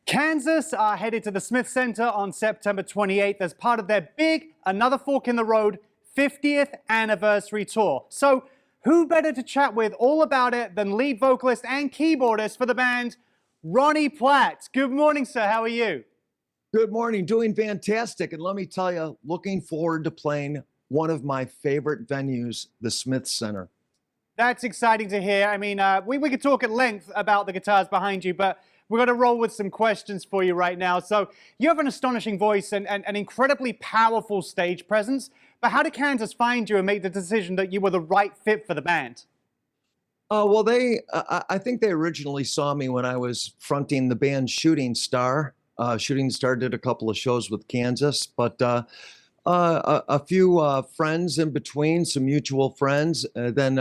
Kansas are headed to the Smith Center on September 28th as part of their big Another Fork in the Road 50th anniversary tour. So who better to chat with all about it than lead vocalist and keyboardist for the band, Ronnie Platt. Good morning, sir. How are you? Good morning. Doing fantastic. And let me tell you, looking forward to playing one of my favorite venues, the Smith Center. That's exciting to hear. I mean, we could talk at length about the guitars behind you, but we're going to roll with some questions for you right now. So you have an astonishing voice and an incredibly powerful stage presence. But how did Kansas find you and make the decision that you were the right fit for the band? Well, I think they originally saw me when I was fronting the band Shooting Star. Shooting Star did a couple of shows with Kansas, but a few friends in between, some mutual friends. Then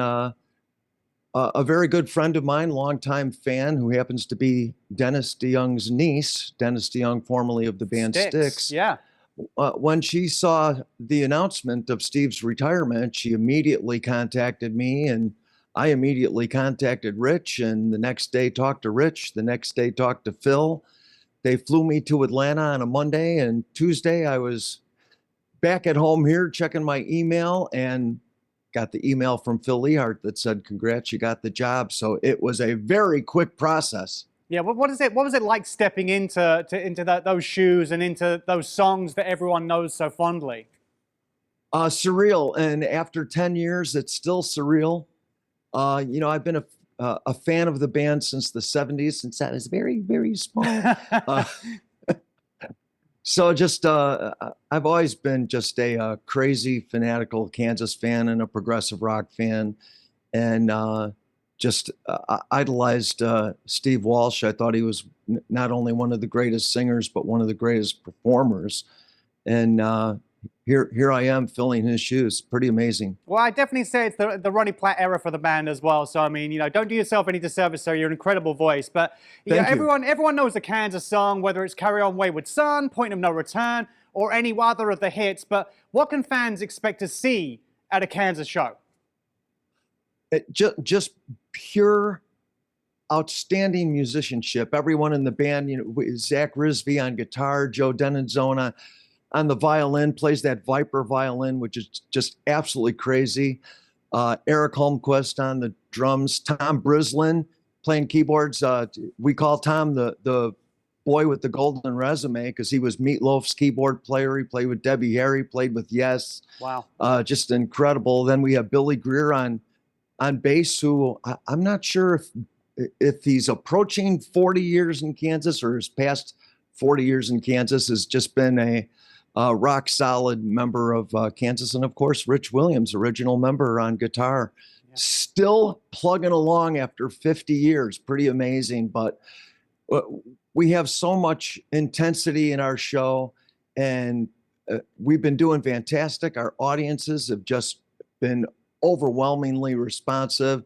a very good friend of mine, longtime fan, who happens to be Dennis DeYoung's niece, Dennis DeYoung, formerly of the band Styx. Yeah. When she saw the announcement of Steve's retirement, she immediately contacted me, and I immediately contacted Rich, and the next day talked to Rich, the next day talked to Phil. They flew me to Atlanta on a Monday, and Tuesday I was back at home here checking my email and got the email from Phil Lehart that said, "Congrats, you got the job." So it was a very quick process. Yeah, what was it like stepping into those shoes and into those songs that everyone knows so fondly? Surreal, and after 10 years, it's still surreal. I've been a fan of the band since the 70s, since I was very, very small. So just I've always been just a crazy, fanatical Kansas fan and a progressive rock fan, and just idolized Steve Walsh. I thought he was not only one of the greatest singers, but one of the greatest performers. And here I am filling his shoes. Pretty amazing. Well, I definitely say it's the Ronnie Platt era for the band as well. So, I mean, don't do yourself any disservice, sir. You're an incredible voice. But everyone knows the Kansas song, whether it's Carry On Wayward Son, Point of No Return, or any other of the hits. But what can fans expect to see at a Kansas show? Just pure, outstanding musicianship. Everyone in the band, Zach Risby on guitar, Joe Denenzona on the violin, plays that Viper violin, which is just absolutely crazy. Eric Holmquist on the drums, Tom Brislin playing keyboards. We call Tom the boy with the golden resume because he was Meatloaf's keyboard player. He played with Debbie Harry, played with Yes. Wow. Just incredible. Then we have Billy Greer on bass, who I'm not sure if he's approaching 40 years in Kansas or his past 40 years in Kansas, has just been a rock solid member of Kansas. And of course, Rich Williams, original member on guitar, still plugging along after 50 years. Pretty amazing. But we have so much intensity in our show, and we've been doing fantastic. Our audiences have just been overwhelmingly responsive.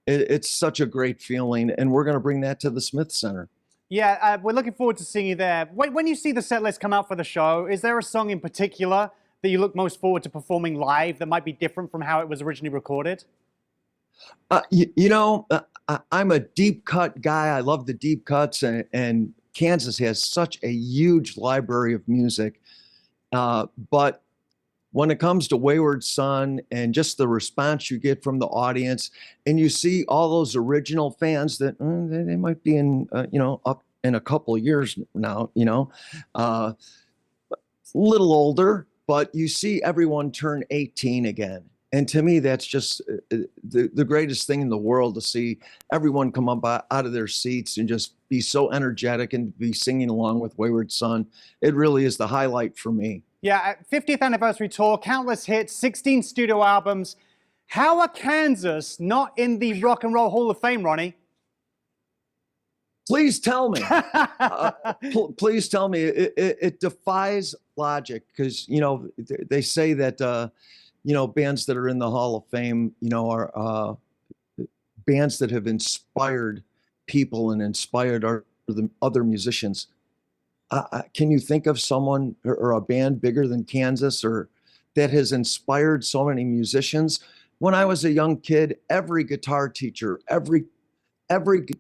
It's such a great feeling, and we're going to bring that to the Smith Center. Yeah, we're looking forward to seeing you there. When you see the set list come out for the show, is there a song in particular that you look most forward to performing live that might be different from how it was originally recorded? I'm a deep cut guy. I love the deep cuts, and Kansas has such a huge library of music. But when it comes to Wayward Son and just the response you get from the audience, and you see all those original fans that they might be in, up in a couple of years now, a little older, but you see everyone turn 18 again. And to me, that's just the greatest thing in the world, to see everyone come up out of their seats and just be so energetic and be singing along with Wayward Son. It really is the highlight for me. Yeah, 50th anniversary tour, countless hits, 16 studio albums. How are Kansas not in the Rock and Roll Hall of Fame, Ronnie? Please tell me. Please tell me. It defies logic because, they say that, bands that are in the Hall of Fame, are bands that have inspired people and inspired other musicians. Can you think of someone or a band bigger than Kansas or that has inspired so many musicians? When I was a young kid, every guitar teacher, every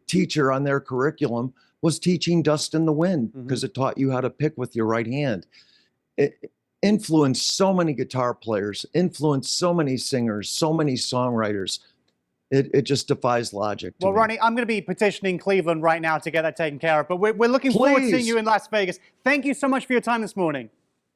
teacher on their curriculum was teaching Dust in the Wind because it taught you how to pick with your right hand. It influenced so many guitar players, influenced so many singers, so many songwriters. It just defies logic to Well, me. Ronnie, I'm going to be petitioning Cleveland right now to get that taken care of, but we're looking forward to seeing Please. you in Las Vegas. Thank you so much for your time this morning.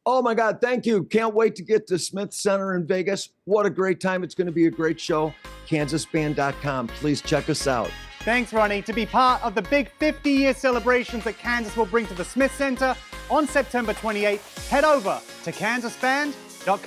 Oh my God, thank you. Can't wait to get to Smith Center in Vegas. What a great time. It's going to be a great show. KansasBand.com. Please check us out. Thanks, Ronnie. To be part of the big 50-year celebrations that Kansas will bring to the Smith Center on September 28th, head over to KansasBand.com.